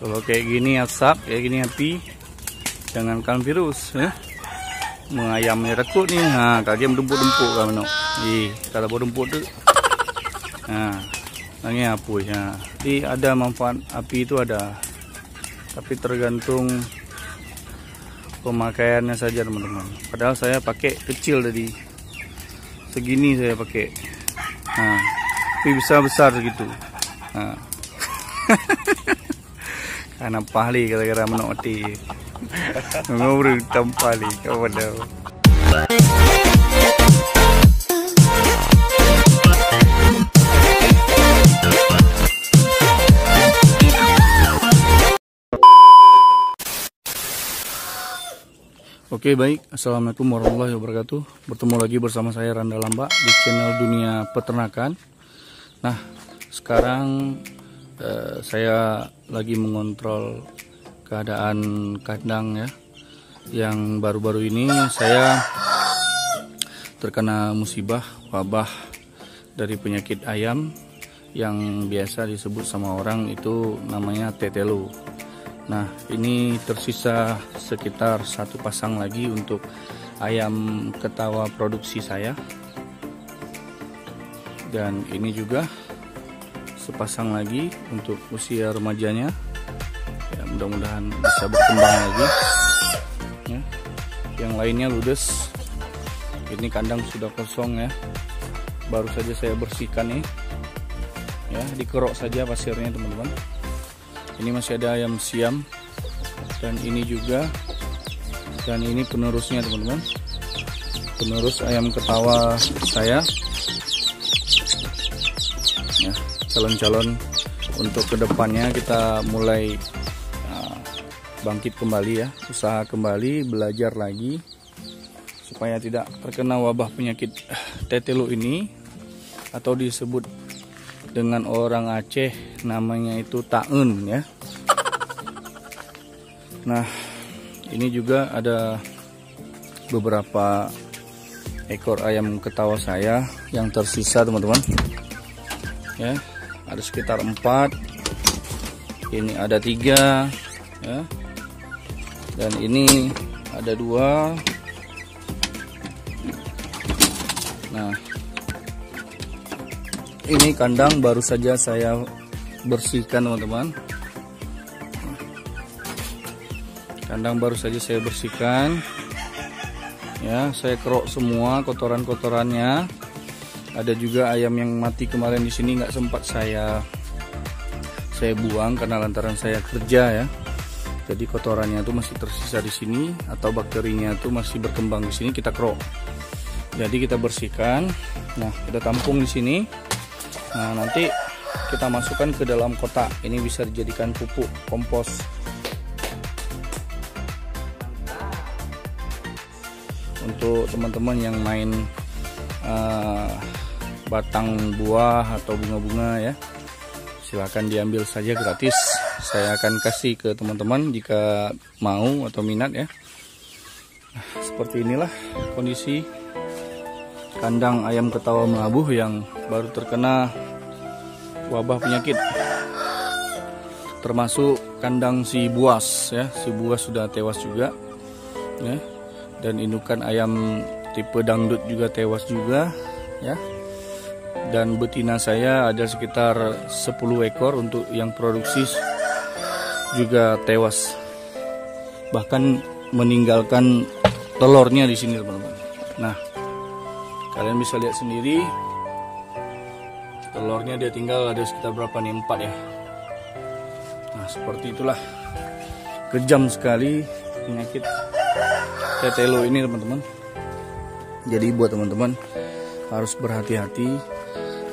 Kalau kayak gini asap, kayak gini api, jangankan virus, mengayamnya rekut nih. Nah, kaki dempuk-dempuk kan menok. Kalau dempuk tuh, nah, ini apa ya? Jadi ada manfaat api itu ada, tapi tergantung pemakaiannya saja teman-teman. Padahal saya pakai kecil tadi, segini saya pakai. Nah, tapi bisa besar gitu. Nah. Karena pahli gara-gara menoti ngobrol tampali kau pada. Oke, baik, assalamualaikum warahmatullahi wabarakatuh. Bertemu lagi bersama saya Randa Lamba di channel Dunia Peternakan. Nah, sekarang saya lagi mengontrol keadaan kandang ya. Yang baru-baru ini saya terkena musibah wabah dari penyakit ayam yang biasa disebut sama orang itu namanya tetelo. Nah, ini tersisa sekitar satu pasang lagi untuk ayam ketawa produksi saya. Dan ini juga sepasang lagi untuk usia remajanya ya, mudah-mudahan bisa berkembang lagi ya. Yang lainnya ludes. Ini kandang sudah kosong ya, baru saja saya bersihkan nih ya, dikerok saja pasirnya teman-teman. Ini masih ada ayam siam dan ini juga, dan ini penerusnya teman-teman, penerus ayam ketawa saya ya. Calon-calon untuk kedepannya kita mulai bangkit kembali ya, usaha kembali, belajar lagi supaya tidak terkena wabah penyakit tetelo ini, atau disebut dengan orang Aceh namanya itu taun ya. Nah, ini juga ada beberapa ekor ayam ketawa saya yang tersisa teman-teman ya. Ada sekitar 4, ini ada 3 ya, dan ini ada 2. Nah, ini kandang baru saja saya bersihkan teman-teman. Kandang baru saja saya bersihkan ya, saya kerok semua kotoran-kotorannya. Ada juga ayam yang mati kemarin di sini, nggak sempat saya buang karena lantaran saya kerja ya. Jadi kotorannya itu masih tersisa di sini, atau bakterinya itu masih berkembang di sini, kita kerok. Jadi kita bersihkan. Nah, kita tampung di sini. Nah, nanti kita masukkan ke dalam kotak. Ini bisa dijadikan pupuk kompos. Untuk teman-teman yang main batang buah atau bunga-bunga ya, silahkan diambil saja gratis. Saya akan kasih ke teman-teman jika mau atau minat ya. Nah, seperti inilah kondisi kandang ayam ketawa melabuh yang baru terkena wabah penyakit, termasuk kandang si buas ya. Si buas sudah tewas juga ya, dan indukan ayam tipe dangdut juga tewas juga ya. Dan betina saya ada sekitar 10 ekor untuk yang produksi juga tewas, bahkan meninggalkan telurnya di sini teman-teman. Nah, kalian bisa lihat sendiri telurnya dia tinggal ada sekitar berapa nih, 4 ya. Nah, seperti itulah kejam sekali penyakit tetelo ini teman-teman. Jadi buat teman-teman harus berhati-hati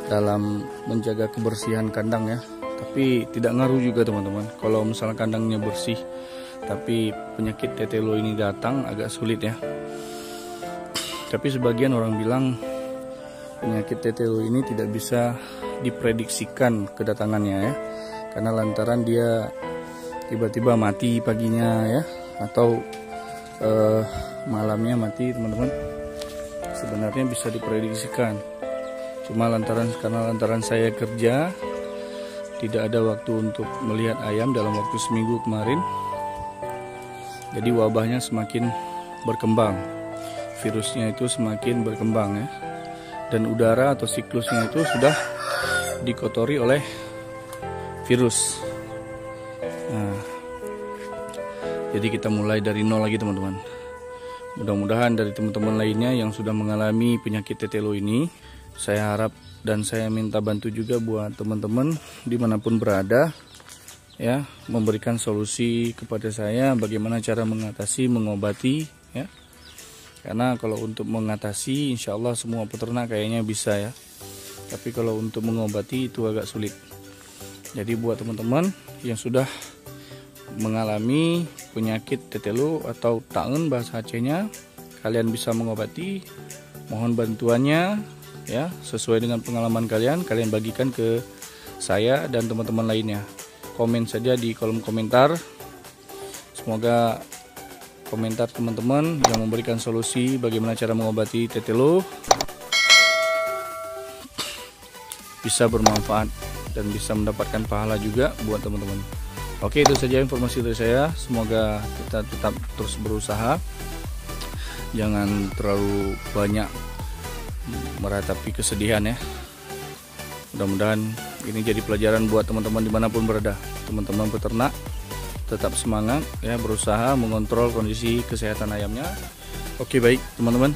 dalam menjaga kebersihan kandang ya. Tapi tidak ngaruh juga teman-teman kalau misalnya kandangnya bersih tapi penyakit tetelo ini datang, agak sulit ya. Tapi sebagian orang bilang penyakit tetelo ini tidak bisa diprediksikan kedatangannya ya, karena lantaran dia tiba-tiba mati paginya ya, atau malamnya mati teman-teman. Sebenarnya bisa diprediksikan, cuma karena lantaran saya kerja tidak ada waktu untuk melihat ayam dalam waktu seminggu kemarin. Jadi wabahnya semakin berkembang, virusnya itu semakin berkembang ya. Dan udara atau siklusnya itu sudah dikotori oleh virus. Nah, jadi kita mulai dari nol lagi teman-teman. Mudah-mudahan dari teman-teman lainnya yang sudah mengalami penyakit tetelo ini, saya harap dan saya minta bantu juga buat teman-teman dimanapun berada ya, memberikan solusi kepada saya bagaimana cara mengatasi, mengobati ya. Karena kalau untuk mengatasi insya Allah semua peternak kayaknya bisa ya, tapi kalau untuk mengobati itu agak sulit. Jadi buat teman-teman yang sudah mengalami penyakit tetelo atau taun bahasa Acehnya, kalian bisa mengobati, mohon bantuannya ya, sesuai dengan pengalaman kalian bagikan ke saya dan teman-teman lainnya. Komen saja di kolom komentar. Semoga komentar teman-teman yang memberikan solusi bagaimana cara mengobati tetelo bisa bermanfaat dan bisa mendapatkan pahala juga buat teman-teman. Oke, itu saja informasi dari saya. Semoga kita tetap terus berusaha, jangan terlalu banyak meratapi kesedihan ya. Mudah-mudahan ini jadi pelajaran buat teman-teman dimanapun berada. Teman-teman peternak tetap semangat ya, berusaha mengontrol kondisi kesehatan ayamnya. Oke, baik teman-teman,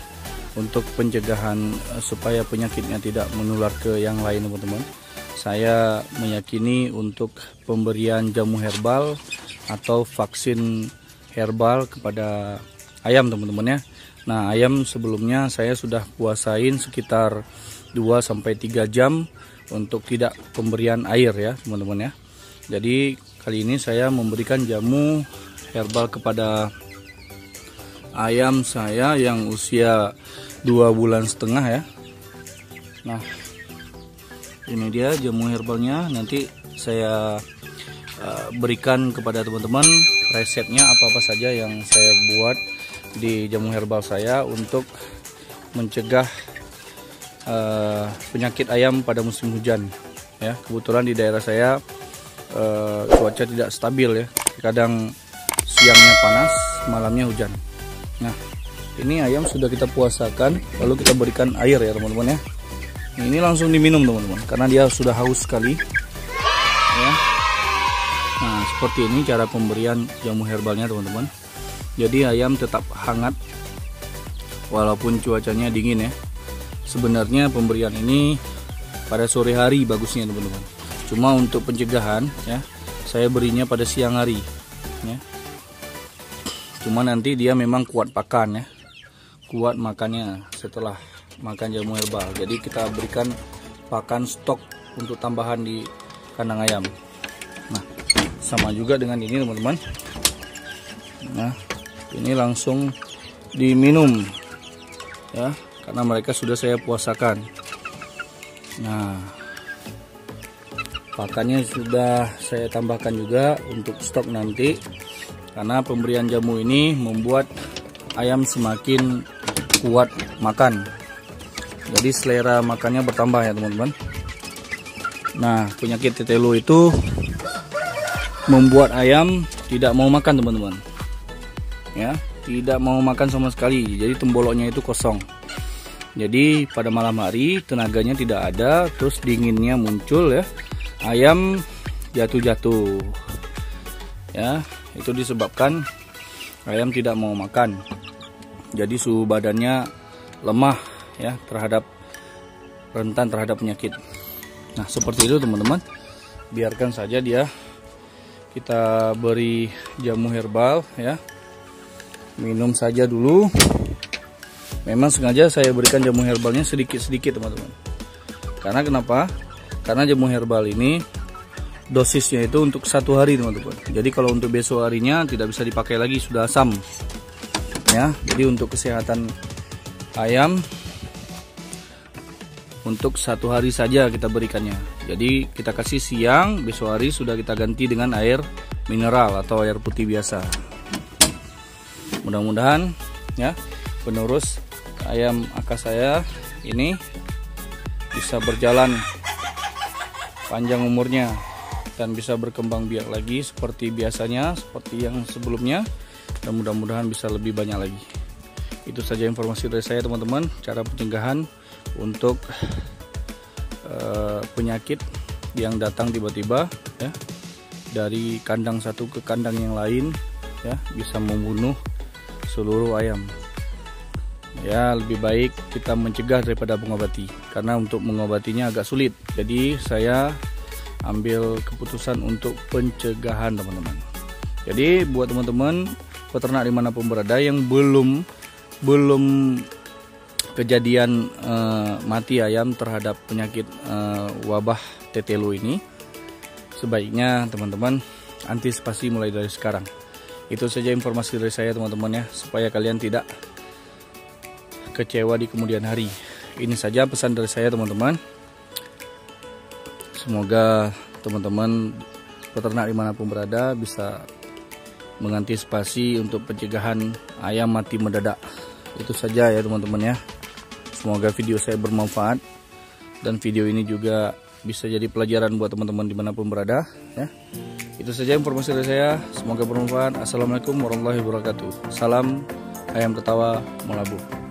untuk pencegahan supaya penyakitnya tidak menular ke yang lain teman-teman, saya meyakini untuk pemberian jamu herbal atau vaksin herbal kepada ayam teman-teman ya. Nah, ayam sebelumnya saya sudah puasain sekitar 2-3 jam untuk tidak pemberian air ya teman-teman ya. Jadi kali ini saya memberikan jamu herbal kepada ayam saya yang usia 2,5 bulan ya. Nah, ini dia jamu herbalnya. Nanti saya berikan kepada teman-teman resepnya apa-apa saja yang saya buat di jamu herbal saya untuk mencegah penyakit ayam pada musim hujan ya. Kebetulan di daerah saya cuaca tidak stabil ya, kadang siangnya panas, malamnya hujan. Nah, ini ayam sudah kita puasakan, lalu kita berikan air ya teman-teman ya. Ini langsung diminum teman-teman, karena dia sudah haus sekali ya. Nah, seperti ini cara pemberian jamu herbalnya teman-teman. Jadi ayam tetap hangat walaupun cuacanya dingin ya. Sebenarnya pemberian ini pada sore hari bagusnya teman-teman. Cuma untuk pencegahan ya, saya berinya pada siang hari ya. Cuma nanti dia memang kuat pakan ya, kuat makannya setelah makan jamu herbal. Jadi kita berikan pakan stok untuk tambahan di kandang ayam. Nah, sama juga dengan ini teman-teman. Nah, ini langsung diminum ya, karena mereka sudah saya puasakan. Nah, pakannya sudah saya tambahkan juga untuk stok nanti, karena pemberian jamu ini membuat ayam semakin kuat makan. Jadi selera makannya bertambah ya teman-teman. Nah, penyakit tetelo itu membuat ayam tidak mau makan teman-teman ya, tidak mau makan sama sekali. Jadi temboloknya itu kosong. Jadi pada malam hari tenaganya tidak ada, terus dinginnya muncul ya, ayam jatuh-jatuh ya. Itu disebabkan ayam tidak mau makan. Jadi suhu badannya lemah ya, terhadap rentan terhadap penyakit. Nah, seperti itu teman-teman. Biarkan saja dia, kita beri jamu herbal ya. Minum saja dulu. Memang sengaja saya berikan jamu herbalnya sedikit-sedikit teman-teman. Karena kenapa? Karena jamu herbal ini dosisnya itu untuk 1 hari teman-teman. Jadi kalau untuk besok harinya tidak bisa dipakai lagi, sudah asam ya. Jadi untuk kesehatan ayam untuk 1 hari saja kita berikannya. Jadi kita kasih siang, besok hari sudah kita ganti dengan air mineral atau air putih biasa. Mudah-mudahan ya penerus ayam akas saya ini bisa berjalan panjang umurnya dan bisa berkembang biak lagi seperti biasanya, seperti yang sebelumnya, dan mudah-mudahan bisa lebih banyak lagi. Itu saja informasi dari saya teman-teman, cara pencegahan untuk penyakit yang datang tiba-tiba ya, dari kandang satu ke kandang yang lain ya, bisa membunuh seluruh ayam. Ya, lebih baik kita mencegah daripada mengobati, karena untuk mengobatinya agak sulit. Jadi saya ambil keputusan untuk pencegahan teman-teman. Jadi buat teman-teman peternak dimanapun berada yang belum kejadian mati ayam terhadap penyakit wabah tetelo ini, sebaiknya teman-teman antisipasi mulai dari sekarang. Itu saja informasi dari saya teman-teman ya, supaya kalian tidak kecewa di kemudian hari. Ini saja pesan dari saya teman-teman. Semoga teman-teman peternak dimanapun berada bisa mengantisipasi untuk pencegahan ayam mati mendadak. Itu saja ya teman-teman ya. Semoga video saya bermanfaat, dan video ini juga bisa jadi pelajaran buat teman-teman dimanapun berada ya. Itu saja informasi dari saya, semoga bermanfaat. Assalamualaikum warahmatullahi wabarakatuh. Salam ayam tertawa melabur.